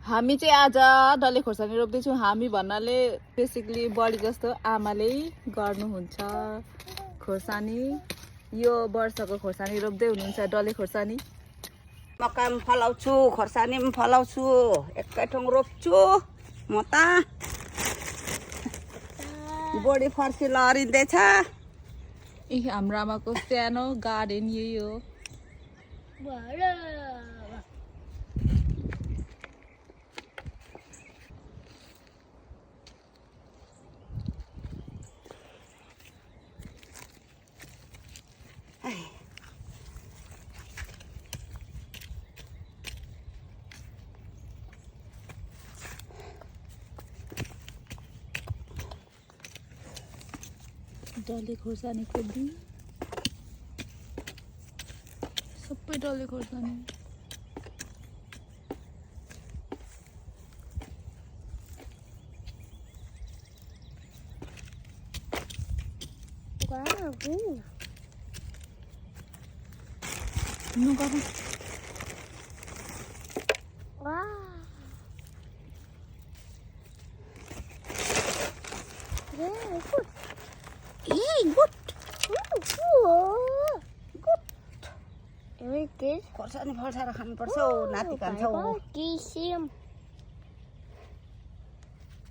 हामी चाहिँ आज डल्ले खोर्सानी रोप्दैछौँ। हामी भन्नाले बेसिकली बढी जस्तो आमाले गर्नुहुन्छ खोर्सानी। यो वर्षको खोर्सानी रोप्दै हुनुहुन्छ डल्ले खोर्सानी। मक्का पनि फलाउँछु, खोर्सानी पनि फलाउँछु, एकै ठाउँ रोप्छु। म त बोडी फर्सी लहरिँदैछ। हाम्रो आमाको सानो गार्डन यही हो। डल्ले खोर्सानीको बिउ सबै डल्ले खोर्सानी। खोर्सानी फल्साएर खानुपर्छ हौ, नाति खान्छ हौ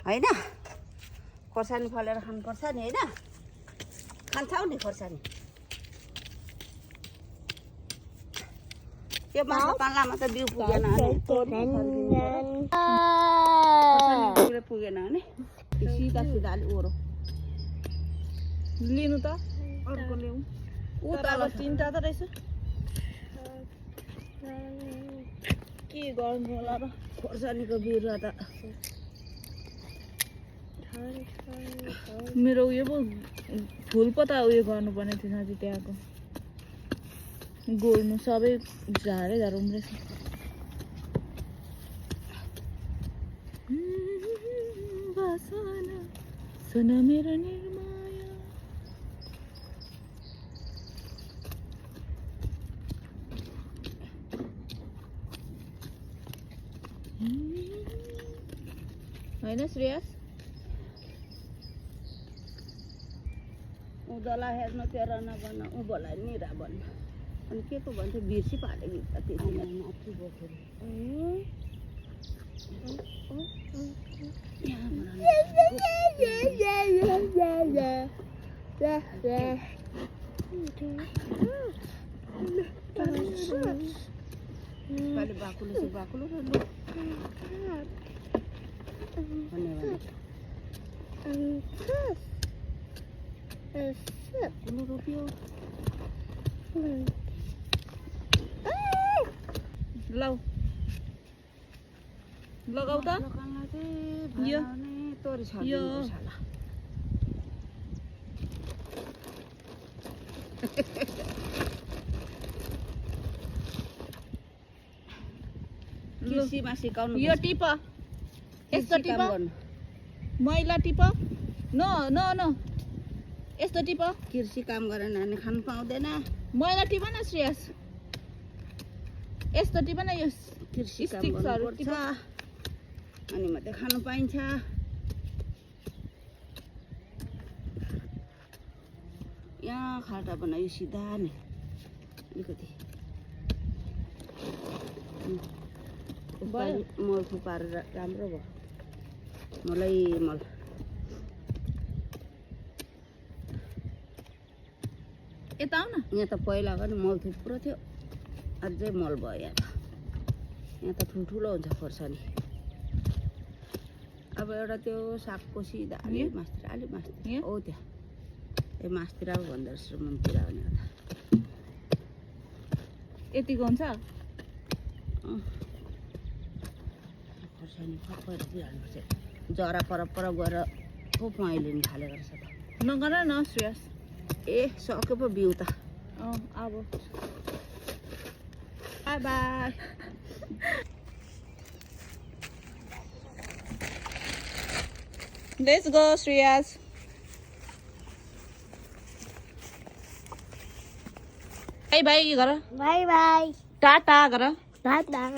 होइन। खोर्सानी फलेर खानुपर्छ नि होइन। खान्छौ नि खोर्सानी। त्यो माछा पाल्लामा त बिउ पुगेन भने पुगेन भने सिधा सिधा अलि ओह्रो लिनु त अर्को ल्याउँ। उता तिनवटा त रहेछ। के गर्नु होला र खोर्सानीको बिरुवा त मेरो उयो पो फुल पो त उयो गर्नुपर्ने थियो साँच्चै। त्यहाँको गोड्नु सबै झारै झार उम्रेछ। बासना सुन मेरो निर्माया। होइन श्रेयस उँधोलाई हेर्नु तेरो नभन, उँभोलाई निरा भन्नु। अनि के पो भन्थ्यो बिर्सी पाले गीत त त्यति माथि बोकेर। बाकुलो चाहिँ बाकुलो भन्नु रोप्यो। लौ लगाउ त यो यो कृषिमा सिकाउनु। यो टिप यस्तो टिप मैला टिप न न न यस्तो टिप। कृषि काम गरेन भने खानु पाउँदैन। मैला टिप न श्रेयस। यस्तो टिप न यो कृषि काम गर्नुपर्छ अनि मात्रै खानु पाइन्छ। यहाँ खाल्टा बनायो सिधा नि अलिकति मल थुपारेर राम्रो भयो। मलाई मल यता आऊ न। यहाँ त पहिला पनि मल थुप्रो थियो, अझै मल भयो यहाँ त। यहाँ त ठुल्ठुलो हुन्छ खोर्सानी। अब एउटा त्यो सागको सिधा अलि मास्तिर हो त्यहाँ ए मास्तिर भन्दो रहेछ मुनतिर भने यतिको हुन्छ खोर्सानी खप्पर दिइहाल्नुपर्छ। जरा पर गएर पो पहेँलिन थालेको रहेछ त। नगर न श्रेयस। ए सक्यो पो बिउ त। अब bye bye. Let's go Shreyas. Bye bye गर। Bye bye. टाटा गर। Tata.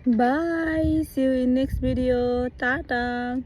Bye see you next video. Tata.